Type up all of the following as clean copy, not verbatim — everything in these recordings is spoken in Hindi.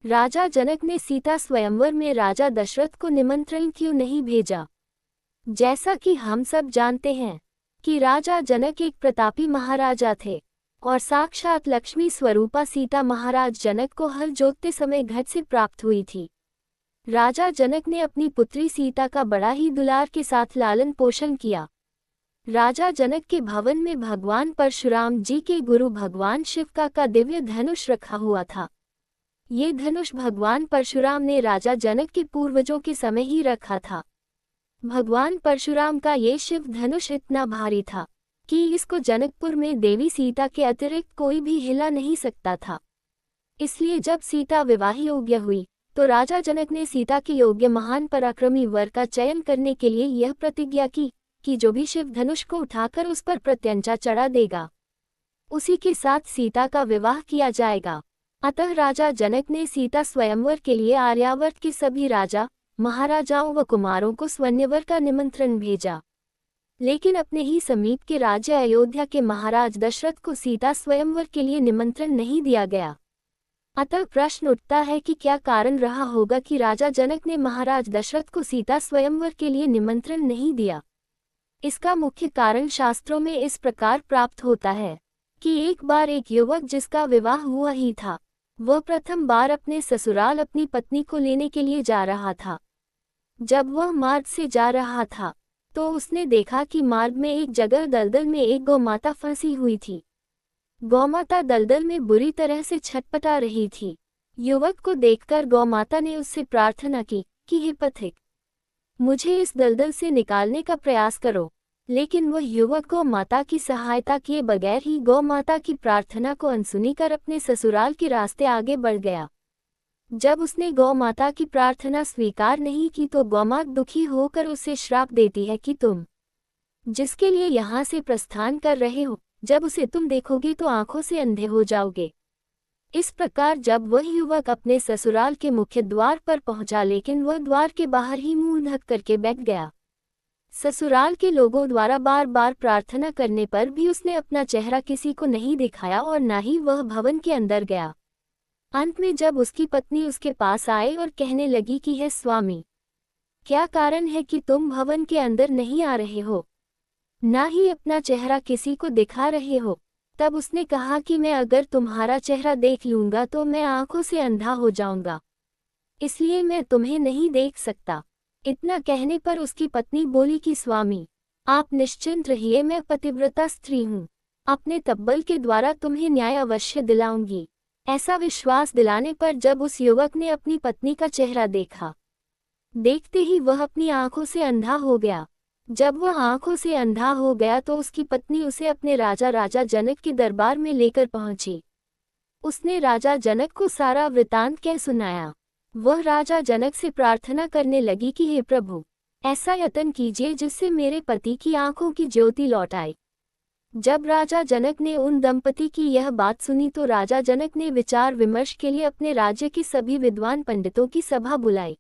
राजा जनक ने सीता स्वयंवर में राजा दशरथ को निमंत्रण क्यों नहीं भेजा? जैसा कि हम सब जानते हैं कि राजा जनक एक प्रतापी महाराजा थे और साक्षात लक्ष्मी स्वरूपा सीता महाराज जनक को हल जोतते समय घट से प्राप्त हुई थी। राजा जनक ने अपनी पुत्री सीता का बड़ा ही दुलार के साथ लालन पोषण किया। राजा जनक के भवन में भगवान परशुराम जी के गुरु भगवान शिव का दिव्य धनुष रखा हुआ था। ये धनुष भगवान परशुराम ने राजा जनक के पूर्वजों के समय ही रखा था। भगवान परशुराम का ये शिव धनुष इतना भारी था कि इसको जनकपुर में देवी सीता के अतिरिक्त कोई भी हिला नहीं सकता था। इसलिए जब सीता विवाह योग्य हुई तो राजा जनक ने सीता के योग्य महान पराक्रमी वर का चयन करने के लिए यह प्रतिज्ञा की कि जो भी शिव धनुष को उठाकर उस पर प्रत्यंचा चढ़ा देगा उसी के साथ सीता का विवाह किया जाएगा। अतः राजा जनक ने सीता स्वयंवर के लिए आर्यावर्त के सभी राजा महाराजाओं व कुमारों को स्वयंवर का निमंत्रण भेजा, लेकिन अपने ही समीप के राज्य अयोध्या के महाराज दशरथ को सीता स्वयंवर के लिए निमंत्रण नहीं दिया गया। अतः प्रश्न उठता है कि क्या कारण रहा होगा कि राजा जनक ने महाराज दशरथ को सीता स्वयंवर के लिए निमंत्रण नहीं दिया। इसका मुख्य कारण शास्त्रों में इस प्रकार प्राप्त होता है कि एक बार एक युवक जिसका विवाह हुआ ही था, वह प्रथम बार अपने ससुराल अपनी पत्नी को लेने के लिए जा रहा था। जब वह मार्ग से जा रहा था तो उसने देखा कि मार्ग में एक जगह दलदल में एक गौमाता फंसी हुई थी। गौमाता दलदल में बुरी तरह से छटपटा रही थी। युवक को देखकर गौमाता ने उससे प्रार्थना की कि हे पथिक, मुझे इस दलदल से निकालने का प्रयास करो। लेकिन वह युवक गौमाता की सहायता किए बगैर ही गौमाता की प्रार्थना को अनसुनी कर अपने ससुराल के रास्ते आगे बढ़ गया। जब उसने गौमाता की प्रार्थना स्वीकार नहीं की तो गौमाता दुखी होकर उसे श्राप देती है कि तुम जिसके लिए यहाँ से प्रस्थान कर रहे हो, जब उसे तुम देखोगे तो आंखों से अंधे हो जाओगे। इस प्रकार जब वह युवक अपने ससुराल के मुख्य द्वार पर पहुंचा, लेकिन वह द्वार के बाहर ही मुंह ढक करके बैठ गया। ससुराल के लोगों द्वारा बार बार प्रार्थना करने पर भी उसने अपना चेहरा किसी को नहीं दिखाया और न ही वह भवन के अंदर गया। अंत में जब उसकी पत्नी उसके पास आए और कहने लगी कि हे स्वामी, क्या कारण है कि तुम भवन के अंदर नहीं आ रहे हो, ना ही अपना चेहरा किसी को दिखा रहे हो, तब उसने कहा कि मैं अगर तुम्हारा चेहरा देख लूंगा तो मैं आंखों से अंधा हो जाऊंगा, इसलिए मैं तुम्हें नहीं देख सकता। इतना कहने पर उसकी पत्नी बोली कि स्वामी, आप निश्चिंत रहिए, मैं पतिव्रता स्त्री हूँ, अपने तब्बल के द्वारा तुम्हें न्याय अवश्य दिलाऊंगी। ऐसा विश्वास दिलाने पर जब उस युवक ने अपनी पत्नी का चेहरा देखा, देखते ही वह अपनी आंखों से अंधा हो गया। जब वह आंखों से अंधा हो गया तो उसकी पत्नी उसे अपने राजा जनक के दरबार में लेकर पहुंची। उसने राजा जनक को सारा वृतांत कह सुनाया। वह राजा जनक से प्रार्थना करने लगी कि हे प्रभु, ऐसा यत्न कीजिए जिससे मेरे पति की आंखों की ज्योति लौट आए। जब राजा जनक ने उन दंपति की यह बात सुनी तो राजा जनक ने विचार विमर्श के लिए अपने राज्य के सभी विद्वान पंडितों की सभा बुलाई।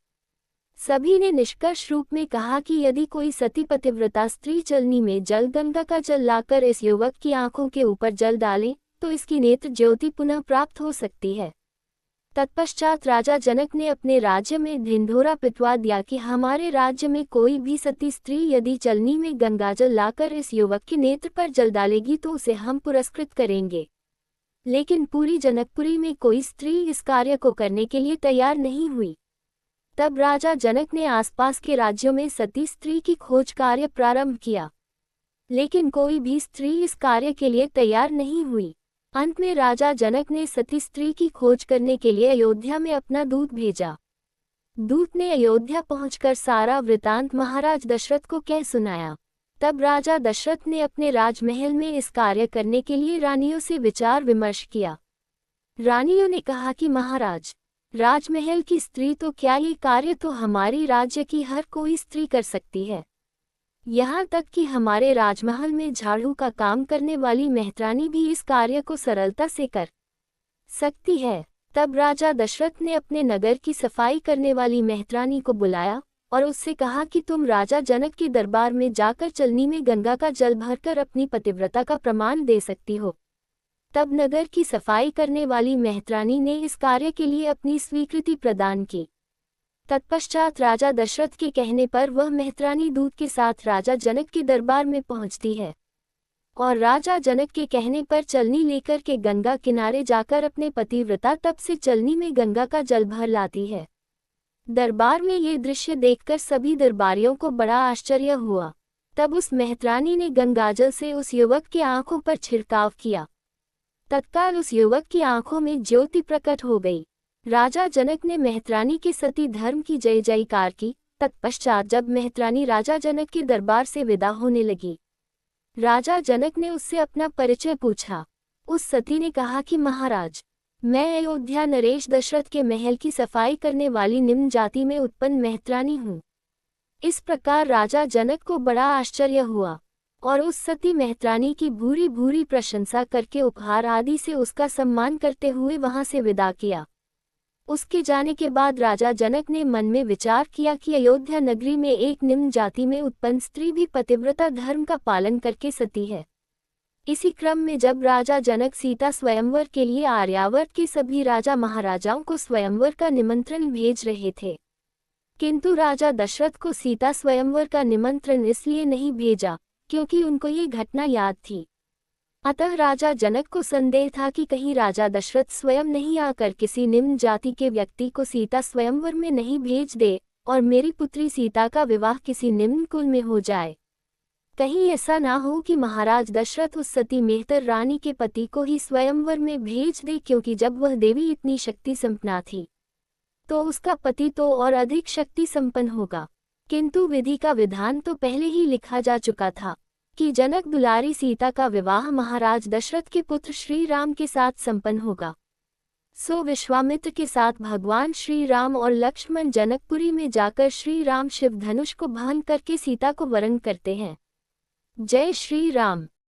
सभी ने निष्कर्ष रूप में कहा कि यदि कोई सती पतिव्रता स्त्री चलनी में जल गंगा का जल लाकर इस युवक की आंखों के ऊपर जल डाले तो इसकी नेत्र ज्योति पुनः प्राप्त हो सकती है। तत्पश्चात राजा जनक ने अपने राज्य में ढिंढोरा पिटवा दिया कि हमारे राज्य में कोई भी सती स्त्री यदि चलनी में गंगाजल लाकर इस युवक के नेत्र पर जल डालेगी तो उसे हम पुरस्कृत करेंगे। लेकिन पूरी जनकपुरी में कोई स्त्री इस कार्य को करने के लिए तैयार नहीं हुई। तब राजा जनक ने आसपास के राज्यों में सती स्त्री की खोज कार्य प्रारंभ किया, लेकिन कोई भी स्त्री इस कार्य के लिए तैयार नहीं हुई। अंत में राजा जनक ने सती स्त्री की खोज करने के लिए अयोध्या में अपना दूत भेजा। दूत ने अयोध्या पहुंचकर सारा वृतांत महाराज दशरथ को कह सुनाया। तब राजा दशरथ ने अपने राजमहल में इस कार्य करने के लिए रानियों से विचार विमर्श किया। रानियों ने कहा कि महाराज, राजमहल की स्त्री तो क्या, ये कार्य तो हमारी राज्य की हर कोई स्त्री कर सकती है। यहाँ तक कि हमारे राजमहल में झाड़ू का काम करने वाली मेहतरानी भी इस कार्य को सरलता से कर सकती है। तब राजा दशरथ ने अपने नगर की सफाई करने वाली मेहतरानी को बुलाया और उससे कहा कि तुम राजा जनक के दरबार में जाकर चलनी में गंगा का जल भरकर अपनी पतिव्रता का प्रमाण दे सकती हो। तब नगर की सफाई करने वाली मेहतरानी ने इस कार्य के लिए अपनी स्वीकृति प्रदान की। तत्पश्चात राजा दशरथ के कहने पर वह मेहतरानी दूत के साथ राजा जनक के दरबार में पहुंचती है और राजा जनक के कहने पर चलनी लेकर के गंगा किनारे जाकर अपने पतिव्रता तप से चलनी में गंगा का जल भर लाती है। दरबार में ये दृश्य देखकर सभी दरबारियों को बड़ा आश्चर्य हुआ। तब उस मेहतरानी ने गंगाजल से उस युवक की आंखों पर छिड़काव किया। तत्काल उस युवक की आंखों में ज्योति प्रकट हो गई। राजा जनक ने मेहतरानी के सती धर्म की जय जयकार की। तत्पश्चात जब मेहतरानी राजा जनक के दरबार से विदा होने लगी, राजा जनक ने उससे अपना परिचय पूछा। उस सती ने कहा कि महाराज, मैं अयोध्या नरेश दशरथ के महल की सफाई करने वाली निम्न जाति में उत्पन्न मेहतरानी हूँ। इस प्रकार राजा जनक को बड़ा आश्चर्य हुआ और उस सती मेहतरानी की भूरी भूरी प्रशंसा करके उपहार आदि से उसका सम्मान करते हुए वहां से विदा किया। उसके जाने के बाद राजा जनक ने मन में विचार किया कि अयोध्या नगरी में एक निम्न जाति में उत्पन्न स्त्री भी पतिव्रता धर्म का पालन करके सती है। इसी क्रम में जब राजा जनक सीता स्वयंवर के लिए आर्यावर्त के सभी राजा महाराजाओं को स्वयंवर का निमंत्रण भेज रहे थे, किंतु राजा दशरथ को सीता स्वयंवर का निमंत्रण इसलिए नहीं भेजा क्योंकि उनको ये घटना याद थी। अतः राजा जनक को संदेह था कि कहीं राजा दशरथ स्वयं नहीं आकर किसी निम्न जाति के व्यक्ति को सीता स्वयंवर में नहीं भेज दे और मेरी पुत्री सीता का विवाह किसी निम्न कुल में हो जाए। कहीं ऐसा ना हो कि महाराज दशरथ उस सती मेहतर रानी के पति को ही स्वयंवर में भेज दे, क्योंकि जब वह देवी इतनी शक्ति संपन्ना थी तो उसका पति तो और अधिक शक्ति संपन्न होगा। किंतु विधि का विधान तो पहले ही लिखा जा चुका था कि जनक दुलारी सीता का विवाह महाराज दशरथ के पुत्र श्री राम के साथ संपन्न होगा। सो विश्वामित्र के साथ भगवान श्री राम और लक्ष्मण जनकपुरी में जाकर श्री राम शिव धनुष को भंग करके सीता को वरण करते हैं। जय श्री राम।